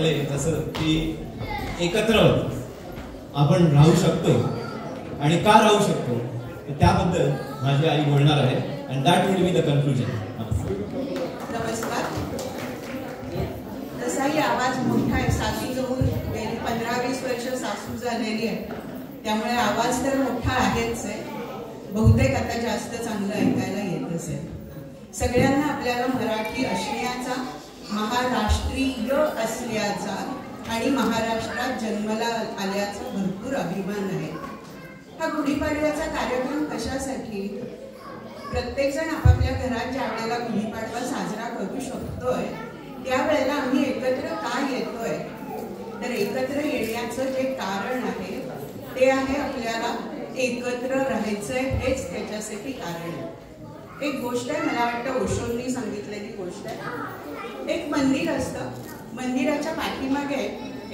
म्हटले तसं की एकत्र आपण राहू शकतो आणि का राहू शकतो त्याबद्दल माझी आई बोलणार आहे and that will be the conclusion. नमस्कार. तसाही आवाज मोठा आहे. सासू जवळ गेली 15-20 वर्ष सासू झालेली आहे, त्यामुळे आवाज तर मोठा आहेच आहे. बहुतेक आता जास्त चांगलं ऐकायला येत असेल. सगळ्यांना आपल्याला मराठी असण्याचा, महाराष्ट्रीय असल्याचा आणि महाराष्ट्रात जन्माला आल्याचा भरपूर अभिमान आहे. हा गुढीपाडव्याचा कार्यक्रम कशासाठी? प्रत्येकजण आपापल्या घरात ज्या वेळेला गुढीपाडवा साजरा करू शकतोय त्यावेळेला आम्ही एकत्र का येतोय, तर एकत्र येण्याचं जे कारण आहे ते आहे आपल्याला एकत्र राहायचंय, हेच त्याच्यासाठी कारण आहे. एक गोष्ट आहे, मला वाटतं ओशोंनी सांगितलेली गोष्ट आहे. एक मंदिर असतं, मंदिराच्या पाठीमागे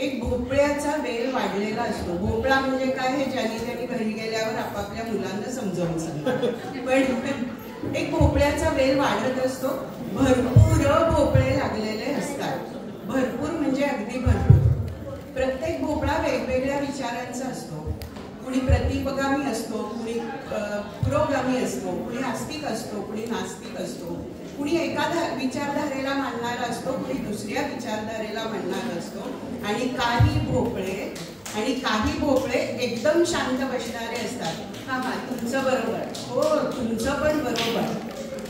एक भोपळ्याचा वेल वाढलेला असतो. भोपळा म्हणजे काय हे ज्यांनी त्यांनी घरी गेल्यावर आपापल्या मुलांना समजावून सांगतात. पण एक भोपळ्याचा वेल वाढत असतो. भरपूर भोपळे लागलेले असतात. भरपूर म्हणजे अगदी भरपूर. प्रत्येक भोपळा वेगवेगळ्या विचारांचा असतो. कुणी प्रतिपगामी असतो, कुणी पुरोगामी असतो, कुणी आस्तिक असतो, कुणी नास्तिक असतो, कुणी एका विचारधारेला मानणारा असतो, कुणी दुसऱ्या विचारधारेला मानणारा असतो. आणि काही भोपळे एकदम शांत बसणारे असतात. हा तुमचं बरोबर, हो तुमचं पण बरोबर,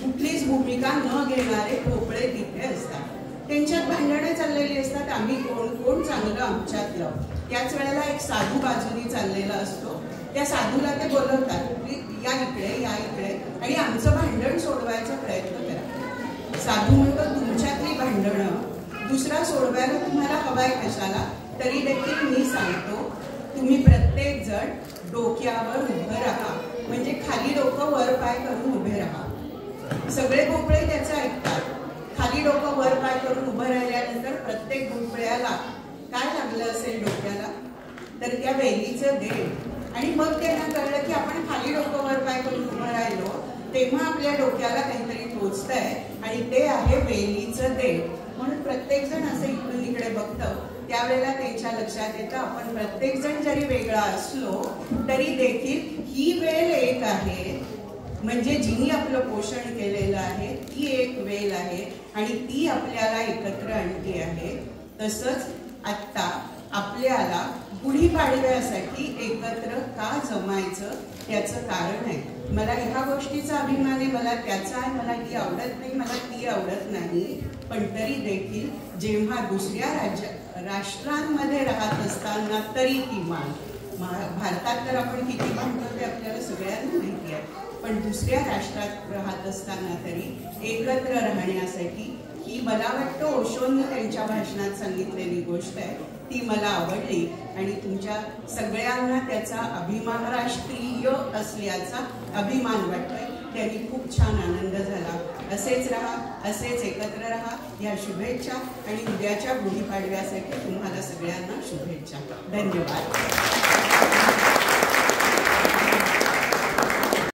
कुठलीच भूमिका न घेणारे भोपळे तिथे असतात. त्यांच्यात भांडणं चाललेली असतात. आम्ही कोण चांगलं आमच्यातलं. त्याच वेळेला एक साधू बाजूनी चाललेला असतो. त्या साधूला ते बोलवतात की या इकडे आणि आमचं भांडण सोडवायचा प्रयत्न करा. साधू म्हणतो तुमच्यातली भांडणं दुसरा सोडवायला तुम्हाला हवाय कशाला? तरी देखील मी सांगतो तुम्ही प्रत्येक जण डोक्यावर उभं राहा, म्हणजे खाली डोकं वर पाय करून उभे राहा. सगळे भोपळे त्याचं ऐकतात. खाली डोकं वर पाय करून उभं राहिल्यानंतर प्रत्येक भोपळ्याला काय लागलं असेल डोक्याला, तर त्या वेलीचं देठ. आणि मग त्यांना कळलं की आपण खाली डोकं वर पाय करून उभं राहिलो तेव्हा आपल्या डोक्याला काहीतरी टोचतंय आणि ते आहे वेलीचं देठ. म्हणून प्रत्येक जण असं इकडून इकडे बघतं. त्यावेळेला त्यांच्या लक्षात येतं आपण प्रत्येक जण जरी वेगळा असलो तरी देखील ही वेल एक आहे, म्हणजे जिनी आपलं पोषण केलेलं आहे ती एक वेल आहे आणि ती आपल्याला एकत्र आणली आहे. तसंच आत्ता आपल्याला गुढीपाडव्यासाठी एकत्र का जमायचं त्याचं कारण आहे. मला ह्या गोष्टीचा अभिमान आहे, मला त्याचा आहे. मला ही आवडत नाही, मला ती आवडत नाही. पण तरी देखील जेव्हा दुसऱ्या राष्ट्रांमध्ये राहत असताना तरी किमान भारतात तर आपण किती भांडतो ते आपल्याला सगळ्यांना माहिती आहे, पण दुसऱ्या राष्ट्रात राहत असताना तरी एकत्र राहण्यासाठी ही मला वाटतं ओशोंनी त्यांच्या भाषणात सांगितलेली गोष्ट आहे, ती मला आवडली. आणि तुमच्या सगळ्यांना त्याचा महाराष्ट्रीय असल्याचा अभिमान वाटतोय. त्यांनी खूप छान आनंद झाला. असेच राहा, असेच एकत्र राहा. या शुभेच्छा आणि उद्याच्या गुढीपाडव्यासाठी तुम्हाला सगळ्यांना शुभेच्छा. धन्यवाद.